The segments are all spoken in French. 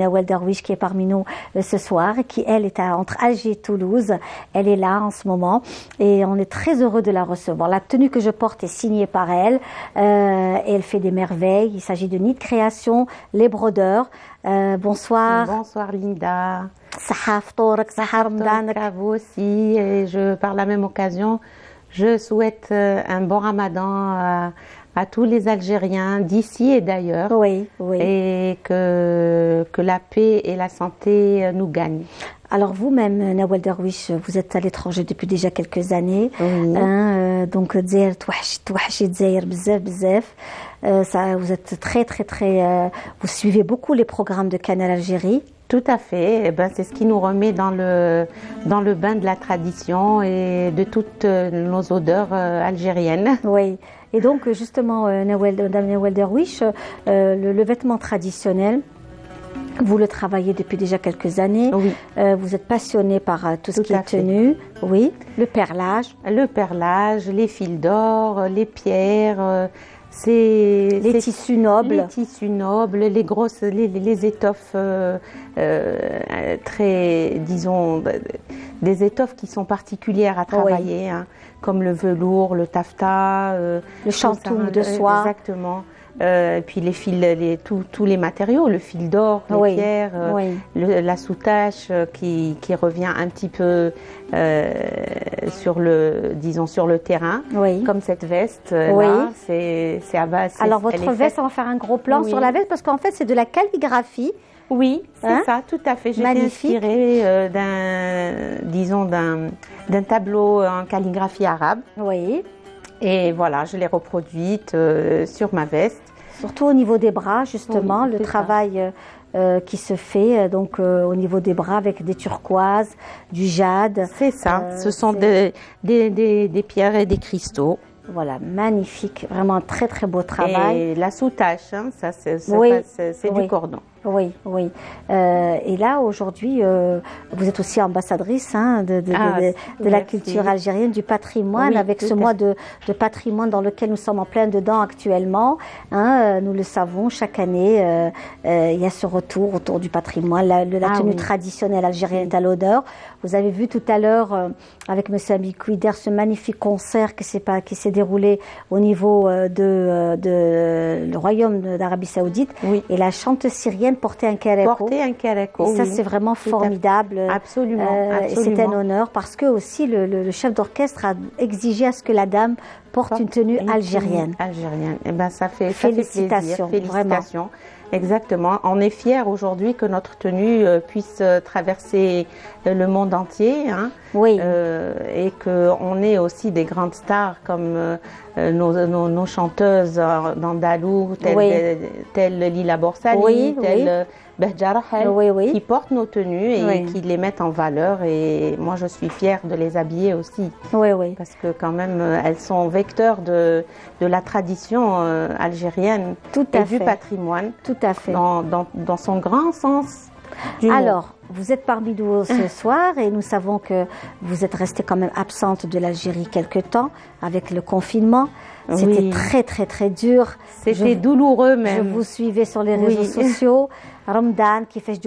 Nawal Darwish qui est parmi nous ce soir, qui elle est entre Alger et Toulouse. Elle est là en ce moment et on est très heureux de la recevoir. La tenue que je porte est signée par elle et elle fait des merveilles. Il s'agit de Nid Création, les brodeurs. Bonsoir. Bonsoir Linda. Sahaf Torak, Sahar Ramadan. À vous aussi. Et par la même occasion, je souhaite un bon Ramadan à tous les Algériens d'ici et d'ailleurs. Oui, oui. Et que la paix et la santé nous gagnent. Alors vous-même, Nawal Darwish, vous êtes à l'étranger depuis déjà quelques années. Oui. Donc, vous êtes très, vous suivez beaucoup les programmes de Canal Algérie. Tout à fait. Eh ben, c'est ce qui nous remet dans le bain de la tradition et de toutes nos odeurs algériennes. Oui. Et donc, justement, Madame Nawal Darwish, le vêtement traditionnel, vous le travaillez depuis déjà quelques années. Oui. Vous êtes passionné par tout ce qui est tenue. Oui. Le perlage. Le perlage, les fils d'or, les pierres. Les tissus nobles. Les tissus nobles, les grosses, les étoffes très, disons, des étoffes qui sont particulières à travailler, hein, comme le velours, le taffetas, le chantoum de soie. Exactement. Puis les fils, tous les matériaux, le fil d'or, les pierres, la soutache qui revient un petit peu sur le terrain, comme cette veste là, c'est à base. Alors votre veste, on va faire un gros plan sur la veste parce qu'en fait c'est de la calligraphie. Oui, c'est ça, tout à fait. J'ai été inspirée d'un tableau en calligraphie arabe. Oui. Et voilà, je l'ai reproduite sur ma veste. Surtout au niveau des bras, justement, le travail qui se fait donc au niveau des bras avec des turquoises, du jade. C'est ça, ce sont des pierres et des cristaux. Voilà, magnifique, vraiment un très très beau travail. Et la soutache, hein, ça c'est du cordon. Oui, oui. Et là, aujourd'hui, vous êtes aussi ambassadrice de la culture algérienne, du patrimoine, avec ce mois de patrimoine dans lequel nous sommes en plein dedans actuellement. Hein, nous le savons, chaque année, il y a ce retour autour du patrimoine. La tenue traditionnelle algérienne est à l'honneur. Vous avez vu tout à l'heure, avec M. Ami Kouider, ce magnifique concert qui s'est déroulé au niveau le royaume d'Arabie Saoudite. Oui. Et la chanteuse syrienne porter un careko. Et ça, c'est vraiment formidable. Absolument. Et c'est un honneur parce que aussi le chef d'orchestre a exigé à ce que la dame porte une tenue algérienne. Eh ben, ça fait Félicitations. Plaisir. Félicitations. Exactement. On est fiers aujourd'hui que notre tenue puisse traverser le monde entier. Hein, et qu'on ait aussi des grandes stars comme nos chanteuses d'Andalou, telle Lila Borsali, telle Behja Rahel, qui portent nos tenues et qui les mettent en valeur. Et moi, je suis fière de les habiller aussi. Parce que quand même, elles sont vecteurs de la tradition algérienne et du patrimoine. Tout à fait. Dans son grand sens. Alors, vous êtes parmi nous ce soir et nous savons que vous êtes restée quand même absente de l'Algérie quelque temps avec le confinement. C'était très très très dur. C'était douloureux même. Je vous suivais sur les réseaux sociaux. Ramadan, qui fait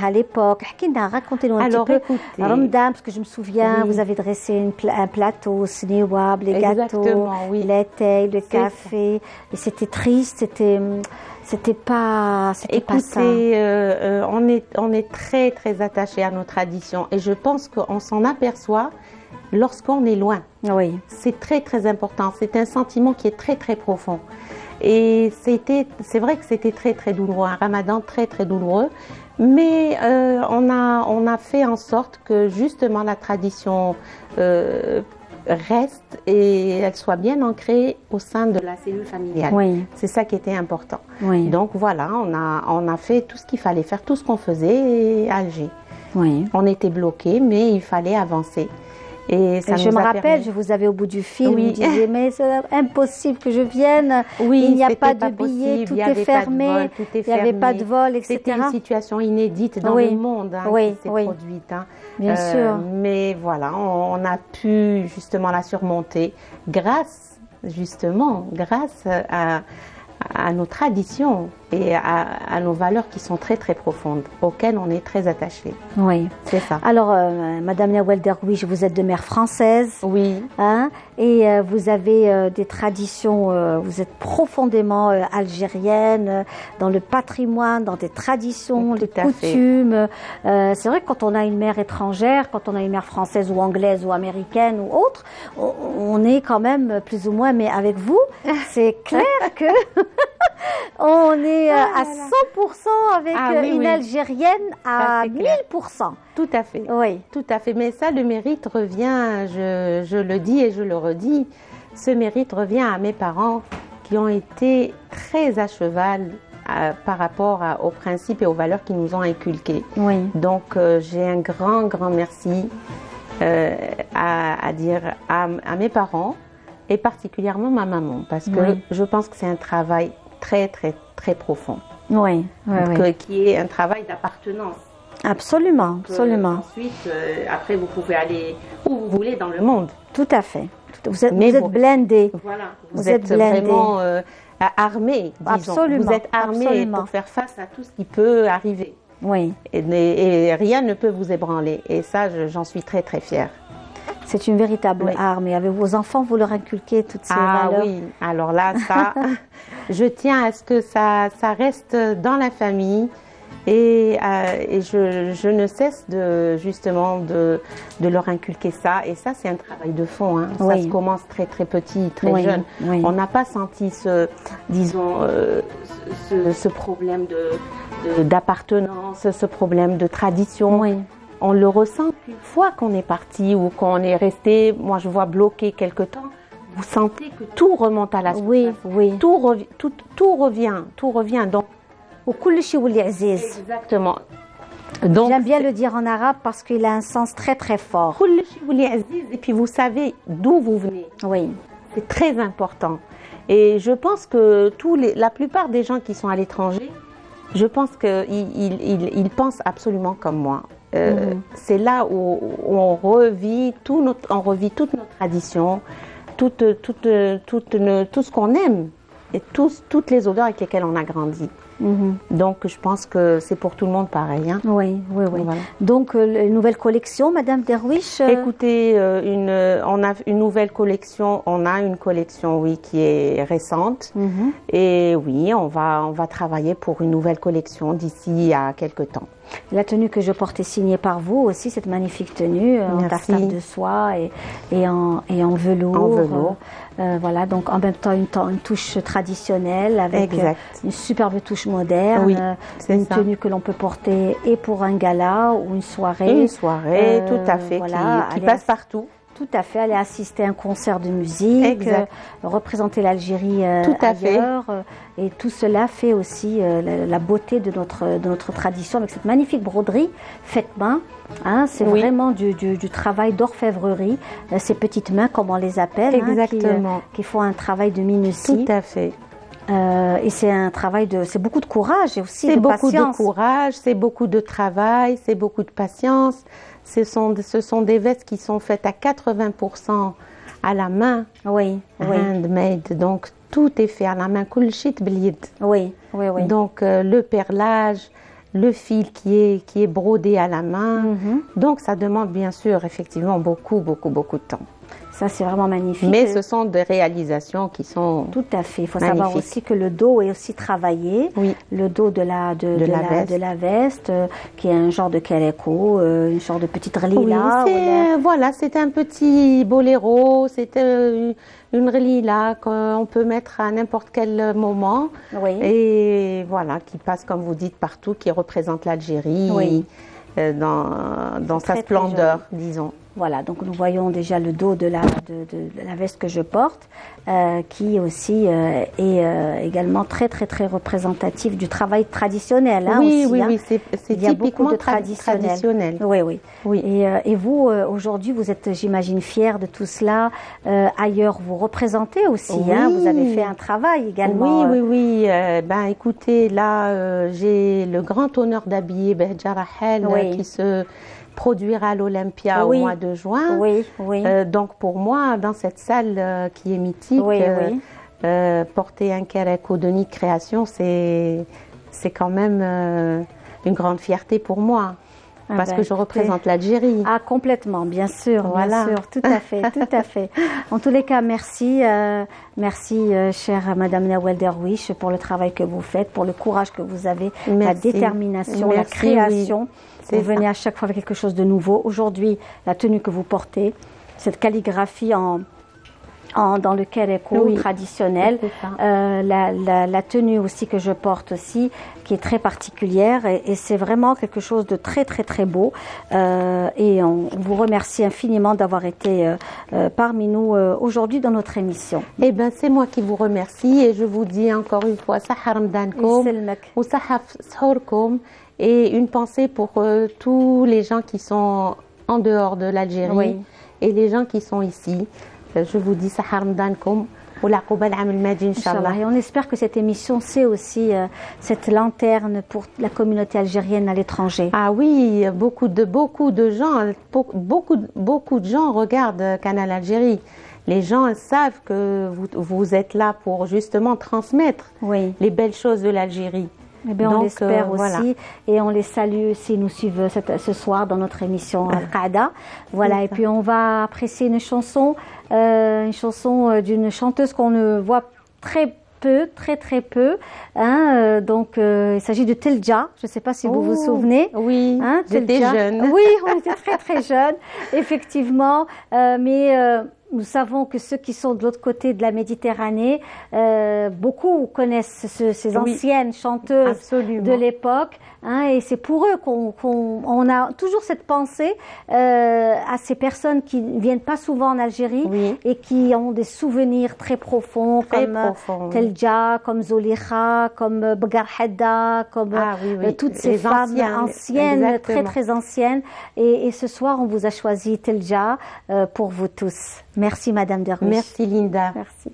à l'époque. Racontez-nous un petit peu. Ramadan, parce que je me souviens, vous avez dressé un plateau, snewab, les gâteaux, les thés, le café. Et c'était triste, c'était pas ça. On est très très attachés à nos traditions et je pense qu'on s'en aperçoit lorsqu'on est loin. C'est très très important. C'est un sentiment qui est très très profond. Et c'est vrai que c'était très très douloureux, un Ramadan très très douloureux, mais on a fait en sorte que justement la tradition reste et elle soit bien ancrée au sein de la cellule familiale. C'est ça qui était important. Donc voilà, on a fait tout ce qu'il fallait faire, tout ce qu'on faisait à Alger. On était bloqués, mais il fallait avancer. Et je me rappelle, je vous avais au bout du fil, vous me disiez, mais c'est impossible que je vienne, il n'y a pas de billets, tout est fermé, il n'y avait pas de vol, etc. C'était une situation inédite dans le monde qui s'est produite. Bien sûr. Mais voilà, on a pu justement la surmonter grâce à nos traditions. et à nos valeurs qui sont très très profondes, auxquelles on est très attaché. Oui, c'est ça. Alors, Madame Nawal Derwiche, vous êtes de mère française. Oui. Hein, et vous avez des traditions, vous êtes profondément algérienne, dans le patrimoine, dans des traditions, des coutumes. C'est vrai que quand on a une mère étrangère, quand on a une mère française ou anglaise ou américaine ou autre, on est quand même plus ou moins, mais avec vous, c'est clair que on est à 100% avec une Algérienne à 1000%. Tout à fait. Oui. Tout à fait. Mais ça, le mérite revient, je le dis et je le redis, ce mérite revient à mes parents qui ont été très à cheval par rapport aux principes et aux valeurs qu'ils nous ont inculquées. Oui. Donc, j'ai un grand, grand merci à dire à mes parents et particulièrement ma maman, parce que je pense que c'est un travail très, très, très profond. Oui. Qui est un travail d'appartenance. Absolument, absolument. Ensuite, après, vous pouvez aller où vous voulez dans le monde. Tout à fait. Vous êtes blindé. Voilà. Vous êtes vraiment armé, disons. Absolument. Vous êtes armé pour faire face à tout ce qui peut arriver. Oui. Et rien ne peut vous ébranler. Et ça, j'en suis très, très fière. C'est une véritable arme. Et avec vos enfants, vous leur inculquez toutes ces valeurs. Ah oui, alors là, ça, je tiens à ce que ça reste dans la famille. Et je ne cesse justement de leur inculquer ça. Et ça, c'est un travail de fond. Hein. Ça se commence très, très petit, très jeune. Oui. On n'a pas senti ce problème d'appartenance, ce problème de tradition. Oui. On le ressent une fois qu'on est parti ou qu'on est resté, moi je vois bloqué quelque temps, vous sentez que tout remonte à la surface. Oui. Tout revient. Donc, exactement. Donc, j'aime bien le dire en arabe parce qu'il a un sens très très fort. Et puis vous savez d'où vous venez. Oui. C'est très important. Et je pense que la plupart des gens qui sont à l'étranger, je pense qu'ils pensent absolument comme moi. C'est là où on revit toute notre tradition, tout ce qu'on aime et toutes les odeurs avec lesquelles on a grandi. Donc je pense que c'est pour tout le monde pareil. Hein. Oui. Voilà. Donc une nouvelle collection, Madame Derwiche. Écoutez, on a une nouvelle collection. On a une collection, oui, qui est récente. Et oui, on va travailler pour une nouvelle collection d'ici à quelques temps. La tenue que je porte est signée par vous aussi, cette magnifique tenue en tartare de soie et en velours. Voilà, donc en même temps une touche traditionnelle avec une superbe touche moderne. Oui, une tenue que l'on peut porter et pour un gala ou une soirée. Une soirée, tout à fait, qui passe partout. Tout à fait, aller assister à un concert de musique, représenter l'Algérie ailleurs. Et tout cela fait aussi la beauté de notre tradition avec cette magnifique broderie faite main. Hein, c'est vraiment du travail d'orfèvrerie, ces petites mains comme on les appelle, qui font un travail de minutie. Tout à fait. Et c'est un travail c'est beaucoup de courage et aussi de patience. C'est beaucoup de courage, c'est beaucoup de travail, c'est beaucoup de patience. Ce sont des vestes qui sont faites à 80% à la main, handmade. Donc tout est fait à la main, kul shit bil yad. Oui. Donc le perlage, le fil qui est brodé à la main. Donc ça demande bien sûr effectivement beaucoup de temps. Ça, c'est vraiment magnifique. Mais ce sont des réalisations qui sont tout à fait. Il faut savoir aussi que le dos est aussi travaillé. Oui. Le dos de la veste, qui est un genre de keleko, une sorte de petite relila. Voilà, c'est un petit boléro, c'est une relila qu'on peut mettre à n'importe quel moment. Oui. Et voilà, qui passe, comme vous dites, partout, qui représente l'Algérie dans sa splendeur, disons. Voilà, donc nous voyons déjà le dos de la veste que je porte, qui aussi est également très très très représentatif du travail traditionnel. Hein, oui, c'est typiquement traditionnel. Oui. Et vous, aujourd'hui, vous êtes, j'imagine, fière de tout cela. Ailleurs, vous représentez aussi, hein, vous avez fait un travail également. Oui. Écoutez, là, j'ai le grand honneur d'habiller Behja Rahel qui se produira à l'Olympia au mois de juin. Donc pour moi, dans cette salle qui est mythique, porter un Kereko de Nid Création, c'est c'est quand même une grande fierté pour moi. Parce que je représente l'Algérie. Ah, complètement, bien sûr, voilà. Bien sûr, tout à fait, tout à fait. En tous les cas, merci, chère Madame Nawal Derwish, pour le travail que vous faites, pour le courage que vous avez, la détermination, la création. Vous venez à chaque fois avec quelque chose de nouveau. Aujourd'hui, la tenue que vous portez, cette calligraphie dans le Kérékou traditionnel, la tenue aussi que je porte aussi, qui est très particulière et c'est vraiment quelque chose de très très très beau et on vous remercie infiniment d'avoir été parmi nous aujourd'hui dans notre émission. Eh bien c'est moi qui vous remercie et je vous dis encore une fois Saha Ramadankoum ou Saha Sahurkoum et une pensée pour tous les gens qui sont en dehors de l'Algérie et les gens qui sont ici. Je vous dis Saha Ramadankoum ou la Qoubal Am al-Madi Inch'Allah. Et on espère que cette émission c'est aussi cette lanterne pour la communauté algérienne à l'étranger. Ah oui, beaucoup de gens regardent Canal Algérie. Les gens savent que vous êtes là pour justement transmettre les belles choses de l'Algérie. Eh bien, on l'espère aussi et on les salue s'ils nous suivent ce soir dans notre émission Al-Qaada. Voilà, et puis on va apprécier une chanson d'une chanteuse qu'on ne voit très peu. Donc, il s'agit de Telja. Je ne sais pas si vous vous souvenez. Oui, j'étais jeune. Oui, on était très très jeunes, effectivement. Mais nous savons que ceux qui sont de l'autre côté de la Méditerranée, beaucoup connaissent ces anciennes chanteuses de l'époque. Et c'est pour eux qu'on a toujours cette pensée à ces personnes qui ne viennent pas souvent en Algérie et qui ont des souvenirs très profonds comme Telja, comme Zolikha, comme Bgar Hadda, comme toutes ces femmes anciennes, très très anciennes. Et ce soir, on vous a choisi Telja pour vous tous. Merci Madame Derwish. Merci Linda. Merci.